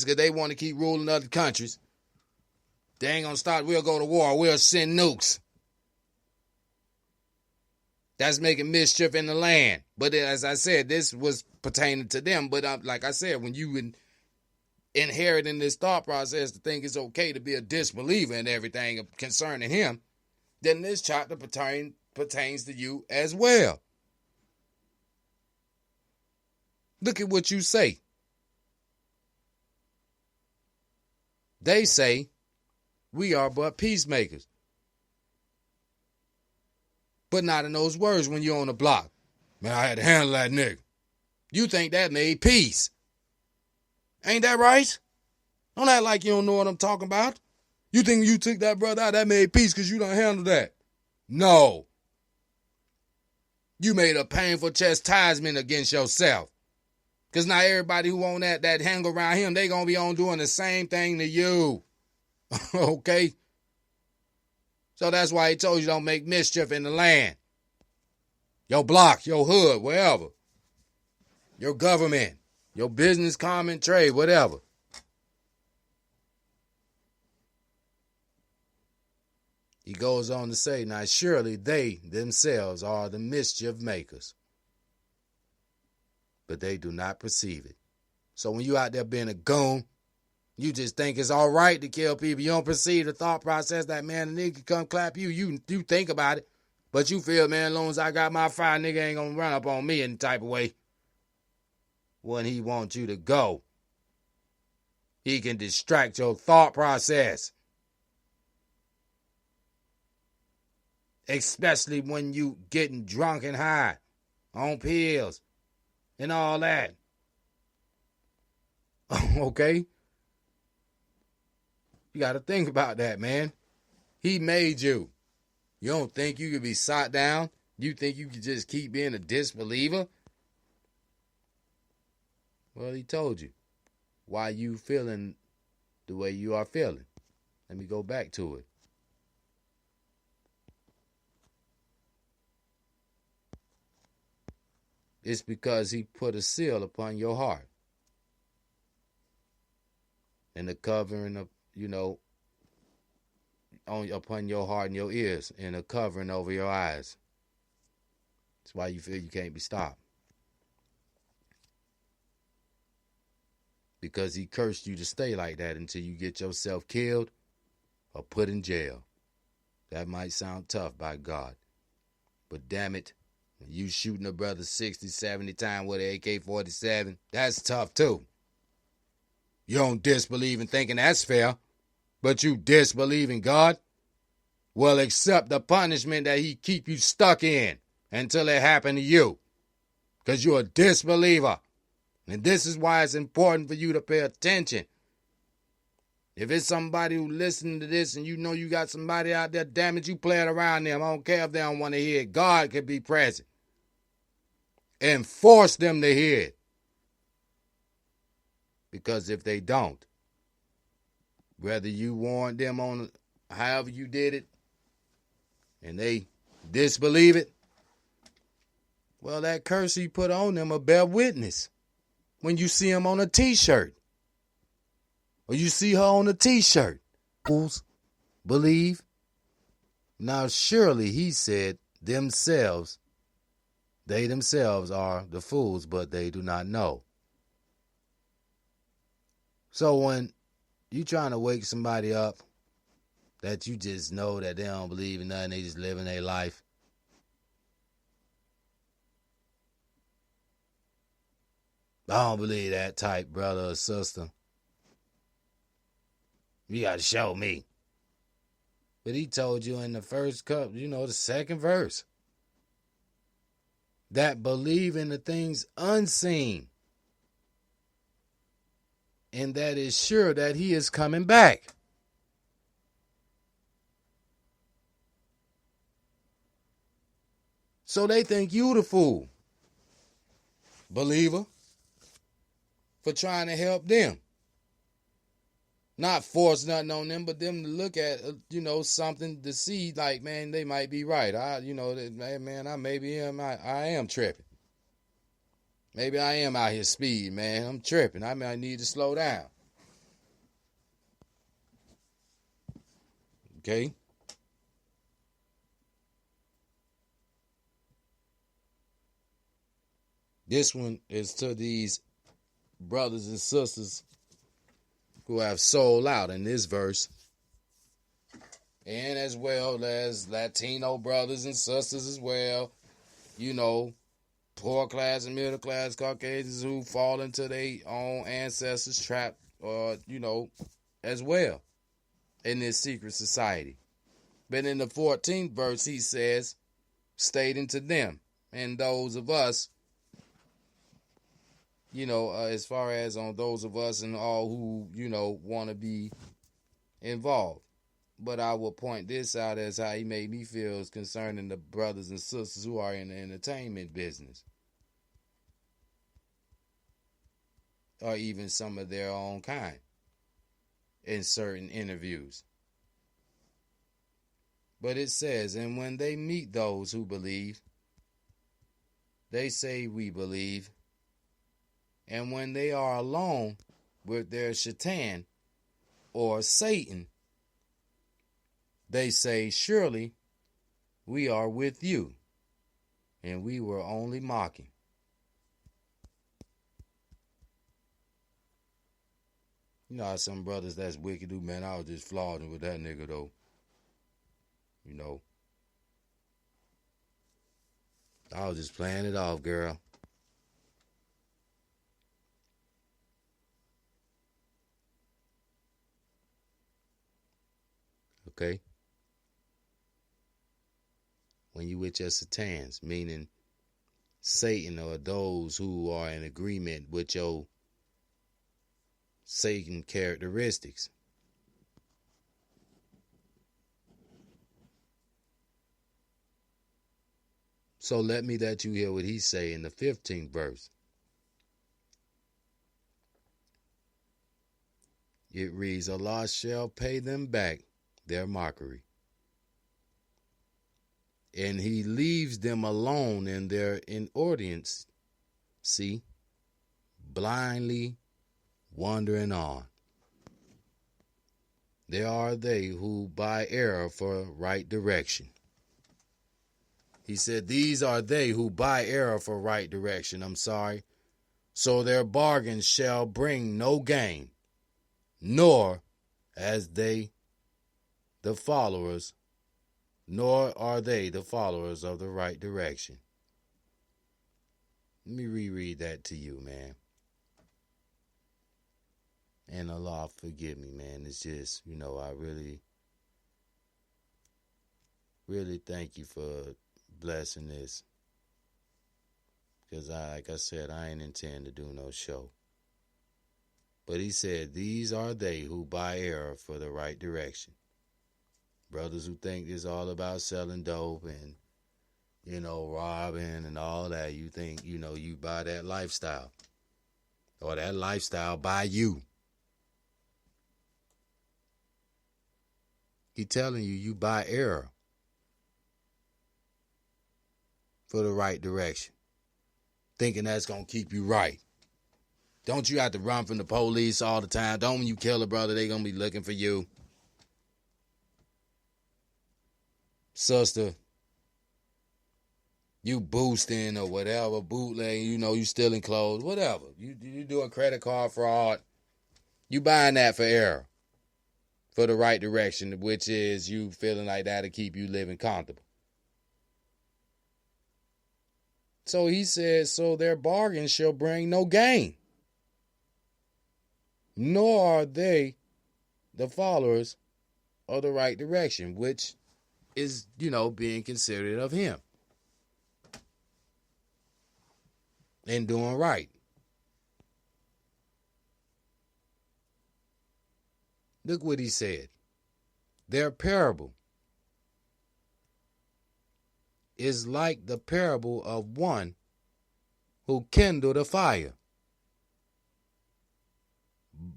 because they want to keep ruling other countries. They ain't going to stop. We'll go to war. We'll send nukes. That's making mischief in the land. But as I said, this was pertaining to them. But like I said, when you inheriting this thought process to think it's okay to be a disbeliever in everything concerning him, then this chapter pertains to you as well. Look at what you say. They say, we are but peacemakers. But not in those words when you're on the block. Man, I had to handle that nigga. You think that made peace. Ain't that right? Don't act like you don't know what I'm talking about. You think you took that brother out, that made peace because you don't handle that. No. You made a painful chastisement against yourself. Because now everybody who on that hang around him, they going to be on doing the same thing to you. Okay? So that's why he told you don't make mischief in the land. Your block, your hood, wherever. Your government, your business, common trade, whatever. He goes on to say, now surely they themselves are the mischief makers, but they do not perceive it. So when you out there being a goon, you just think it's all right to kill people. You don't perceive the thought process that, man, the nigga can come clap you. You think about it, but you feel, man, as long as I got my fire, nigga ain't gonna run up on me in the type of way. When he wants you to go, he can distract your thought process. Especially when you getting drunk and high on pills and all that. Okay? You got to think about that, man. He made you. You don't think you could be sat down? You think you could just keep being a disbeliever? Well, he told you why you feeling the way you are feeling. Let me go back to it. It's because he put a seal upon your heart. And the covering of, upon your heart and your ears, and a covering over your eyes. That's why you feel you can't be stopped. Because he cursed you to stay like that until you get yourself killed or put in jail. That might sound tough by God. But damn it, when you shooting a brother 60, 70 times with an AK-47, that's tough too. You don't disbelieve in thinking that's fair, but you disbelieve in God? Well, accept the punishment that he keep you stuck in until it happen to you. Because you're a disbeliever. And this is why it's important for you to pay attention. If it's somebody who listening to this and you know you got somebody out there, damn it, you play it around them. I don't care if they don't want to hear it. God could be present. And force them to hear it. Because if they don't, whether you warned them on however you did it, and they disbelieve it, well, that curse he put on them will bear witness. When you see him on a t-shirt, or you see her on a t-shirt, fools believe. Now surely he said they themselves are the fools, but they do not know. So when you trying to wake somebody up that you just know that they don't believe in nothing, they just living their life, I don't believe that type, brother or sister. You got to show me. But he told you in the first cup, the second verse, that believe in the things unseen, and that is sure that he is coming back. So they think you the fool, believer, for trying to help them. Not force nothing on them, but them to look at, something to see like, man, they might be right. I am tripping. Maybe I am out here speeding, man. I'm tripping. I might need to slow down. Okay? This one is to these brothers and sisters who have sold out in this verse, and as well as Latino brothers and sisters as well, you know, poor class and middle class Caucasians who fall into their own ancestors' trap, you know, as well in this secret society. But in the 14th verse, he says, stating to them and those of us, you know, as far as on those of us and all who, you know, want to be involved. But I will point this out as how he made me feel concerning the brothers and sisters who are in the entertainment business, or even some of their own kind in certain interviews. But it says, and when they meet those who believe, they say, we believe. And when they are alone with their shaitan or Satan, they say, surely we are with you, and we were only mocking. You know how some brothers that's wicked do, man, I was just flawed with that nigga though. You know, I was just playing it off, girl. Okay? When you with your satans, meaning Satan or those who are in agreement with your Satan characteristics. So let you hear what he say in the 15th verse. It reads, Allah shall pay them back their mockery, and he leaves them alone in their inordinance, blindly wandering on. There are they who buy error for right direction. He said, these are they who buy error for right direction. So their bargains shall bring no gain, nor are they the followers of the right direction. Let me reread that to you, man. And Allah forgive me, man. It's just, you know, I really, really thank you for blessing this. Because like I said, I ain't intend to do no show. But he said, these are they who buy error for the right direction. Brothers who think it's all about selling dope and, you know, robbing and all that. You think, you know, you buy that lifestyle. Or that lifestyle buy you. He telling you buy error for the right direction. Thinking that's going to keep you right. Don't you have to run from the police all the time? Don't when you kill a brother, they going to be looking for you. Sister, you boosting or whatever, bootleg, you know, you stealing clothes, whatever. You do a credit card fraud. You buying that for error. For the right direction, which is you feeling like that'll keep you living comfortable. So he says, so their bargain shall bring no gain, nor are they the followers of the right direction, which is, you know, being considerate of him and doing right. Look what he said. Their parable is like the parable of one who kindled a fire.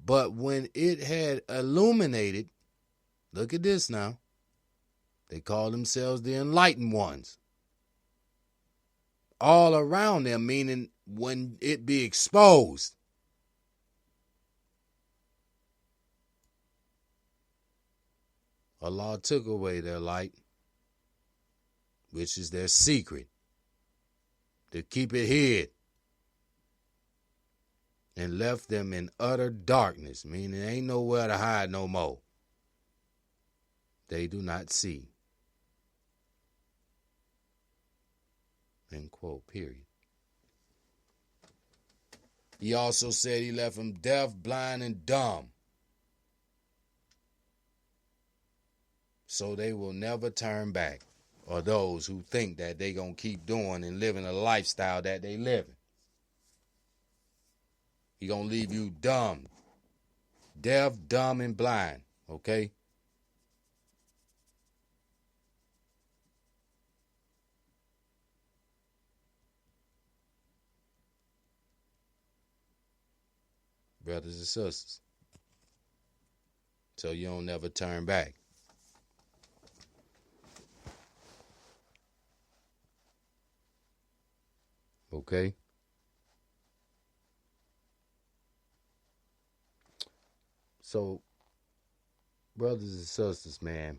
But when it had illuminated, look at this now, they call themselves the enlightened ones. All around them, meaning when it be exposed. Allah took away their light, which is their secret, to keep it hid, and left them in utter darkness, meaning there ain't nowhere to hide no more. They do not see. End quote, period. He also said he left them deaf, blind, and dumb, so they will never turn back, or those who think that they gonna keep doing and living a lifestyle that they living. He gonna leave you dumb, deaf, dumb, and blind, okay? Brothers and sisters, so you don't never turn back. Okay? So, brothers and sisters, man,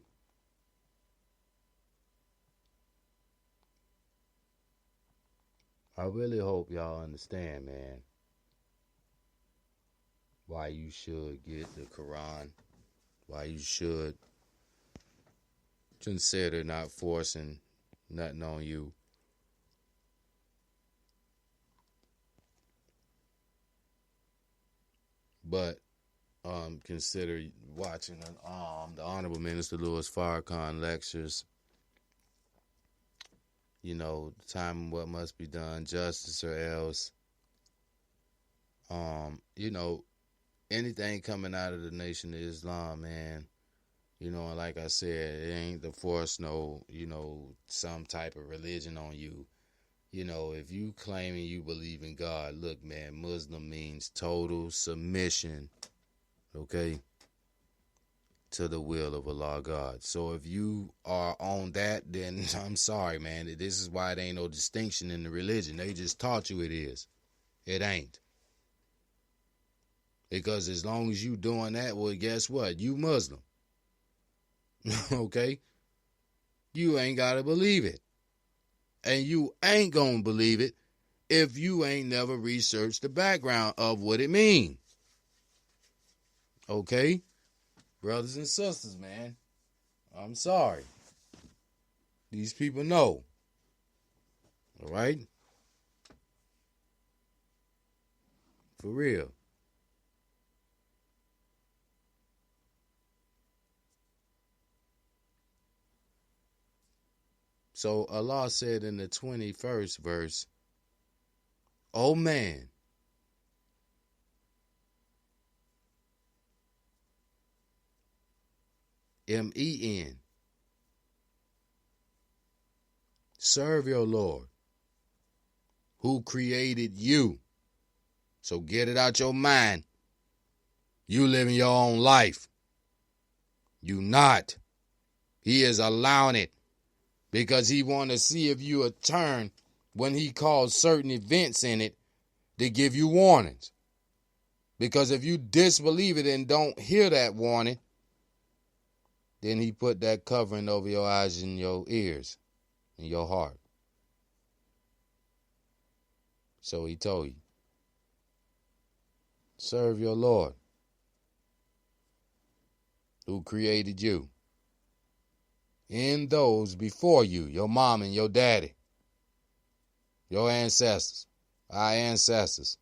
I really hope y'all understand, man, why you should get the Quran, why you should consider not forcing nothing on you. But consider watching the Honorable Minister Louis Farrakhan lectures. You know, the time and what must be done, justice or else. You know, anything coming out of the Nation of Islam, man. You know, like I said, it ain't to force no, some type of religion on you. You know, if you claiming you believe in God, look, man, Muslim means total submission, okay, to the will of Allah God. So if you are on that, then I'm sorry, man. This is why there ain't no distinction in the religion. They just taught you it is. It ain't. Because as long as you doing that, well, guess what? You Muslim. Okay? You ain't got to believe it. And you ain't going to believe it if you ain't never researched the background of what it means. Okay? Brothers and sisters, man. I'm sorry. These people know. All right? For real. So Allah said in the 21st verse, "O man, M-E-N, serve your Lord, who created you." So get it out your mind. You living your own life. You not. He is allowing it. Because he want to see if you turn when he calls certain events in it to give you warnings. Because if you disbelieve it and don't hear that warning, then he put that covering over your eyes and your ears and your heart. So he told you, serve your Lord, who created you, and those before you, your mom and your daddy, your ancestors, our ancestors,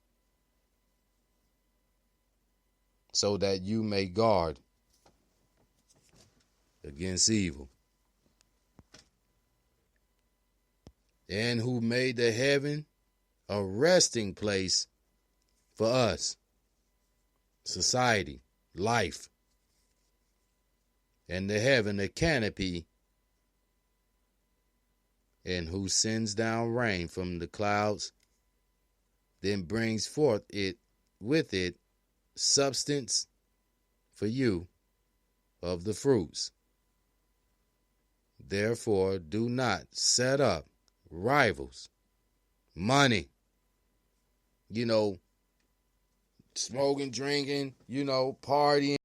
so that you may guard against evil. And who made the heaven a resting place for us, society, life, and the heaven a canopy, and who sends down rain from the clouds, then brings forth it with it substance for you of the fruits. Therefore do not set up rivals, money, smoking, drinking, partying.